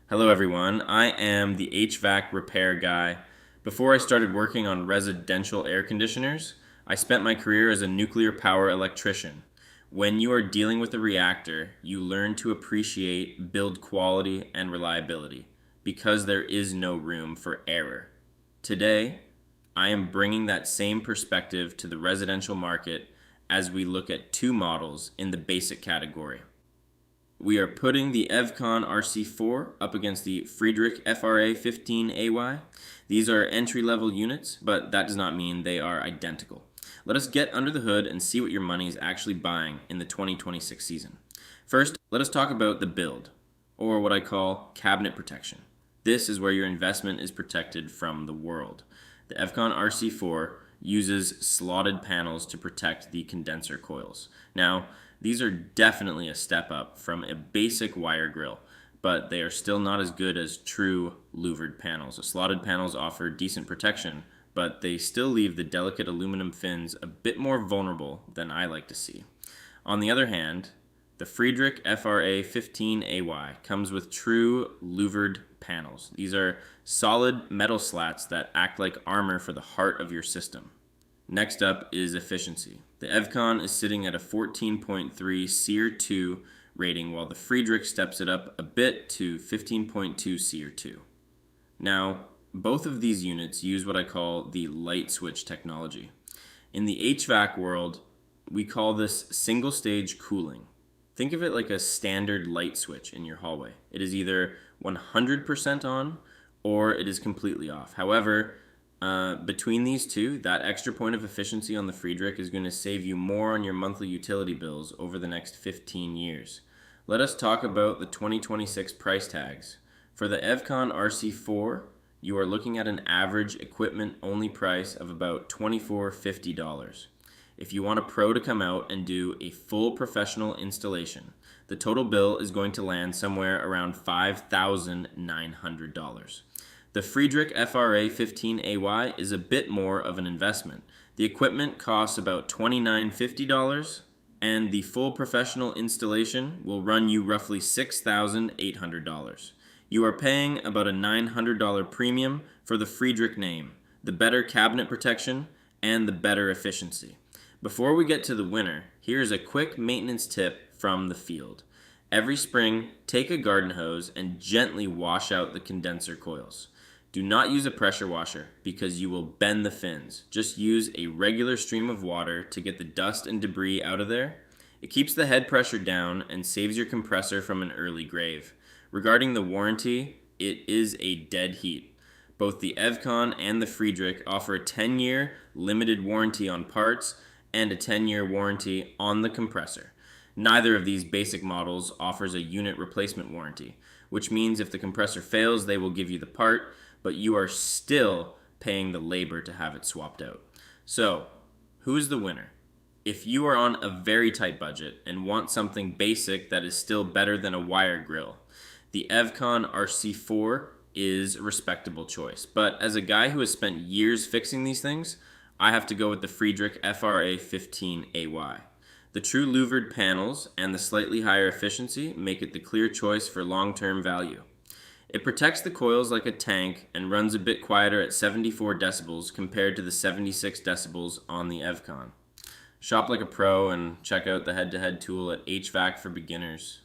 Hello everyone, I am the HVAC repair guy. Before I started working on residential air conditioners, I spent my career as a nuclear power electrician. When you are dealing with a reactor, you learn to appreciate build quality and reliability because there is no room for error. Today, I am bringing that same perspective to the residential market as we look at two models in the basic category. We are putting the Evcon RC4 up against the Friedrich FRA 15AY. These are entry-level units, but that does not mean they are identical. Let us get under the hood and see what your money is actually buying in the 2026 season. First, let us talk about the build, or what I call cabinet protection. This is where your investment is protected from the world. The Evcon RC4 uses slotted panels to protect the condenser coils. Now, these are definitely a step up from a basic wire grill, but they are still not as good as true louvered panels. The slotted panels offer decent protection, but they still leave the delicate aluminum fins a bit more vulnerable than I like to see. On the other hand, the Friedrich FRA 15AY comes with true louvered panels. These are solid metal slats that act like armor for the heart of your system. Next up is efficiency. The Evcon is sitting at a 14.3 SEER 2 rating, while the Friedrich steps it up a bit to 15.2 SEER 2. Now, both of these units use what I call the light switch technology. In the HVAC world, we call this single stage cooling. Think of it like a standard light switch in your hallway. It is either 100% on or it is completely off. However, between these two, that extra point of efficiency on the Friedrich is going to save you more on your monthly utility bills over the next 15 years. Let us talk about the 2026 price tags. For the Evcon RC4, you are looking at an average equipment-only price of about $2450. If you want a pro to come out and do a full professional installation, the total bill is going to land somewhere around $5,900. The Friedrich FRA 15AY is a bit more of an investment. The equipment costs about $2,950, and the full professional installation will run you roughly $6,800. You are paying about a $900 premium for the Friedrich name, the better cabinet protection, and the better efficiency. Before we get to the winner, here's a quick maintenance tip from the field. Every spring, take a garden hose and gently wash out the condenser coils. Do not use a pressure washer because you will bend the fins. Just use a regular stream of water to get the dust and debris out of there. It keeps the head pressure down and saves your compressor from an early grave. Regarding the warranty, it is a dead heat. Both the Evcon and the Friedrich offer a 10-year limited warranty on parts and a 10-year warranty on the compressor. Neither of these basic models offers a unit replacement warranty, which means if the compressor fails, they will give you the part, but you are still paying the labor to have it swapped out. So, who is the winner? If you are on a very tight budget and want something basic that is still better than a wire grill, the Evcon RC4 is a respectable choice. But as a guy who has spent years fixing these things, I have to go with the Friedrich FRA 15AY. The true louvered panels and the slightly higher efficiency make it the clear choice for long-term value. It protects the coils like a tank and runs a bit quieter at 74 decibels compared to the 76 decibels on the Evcon. Shop like a pro and check out the head-to-head tool at HVAC for Beginners.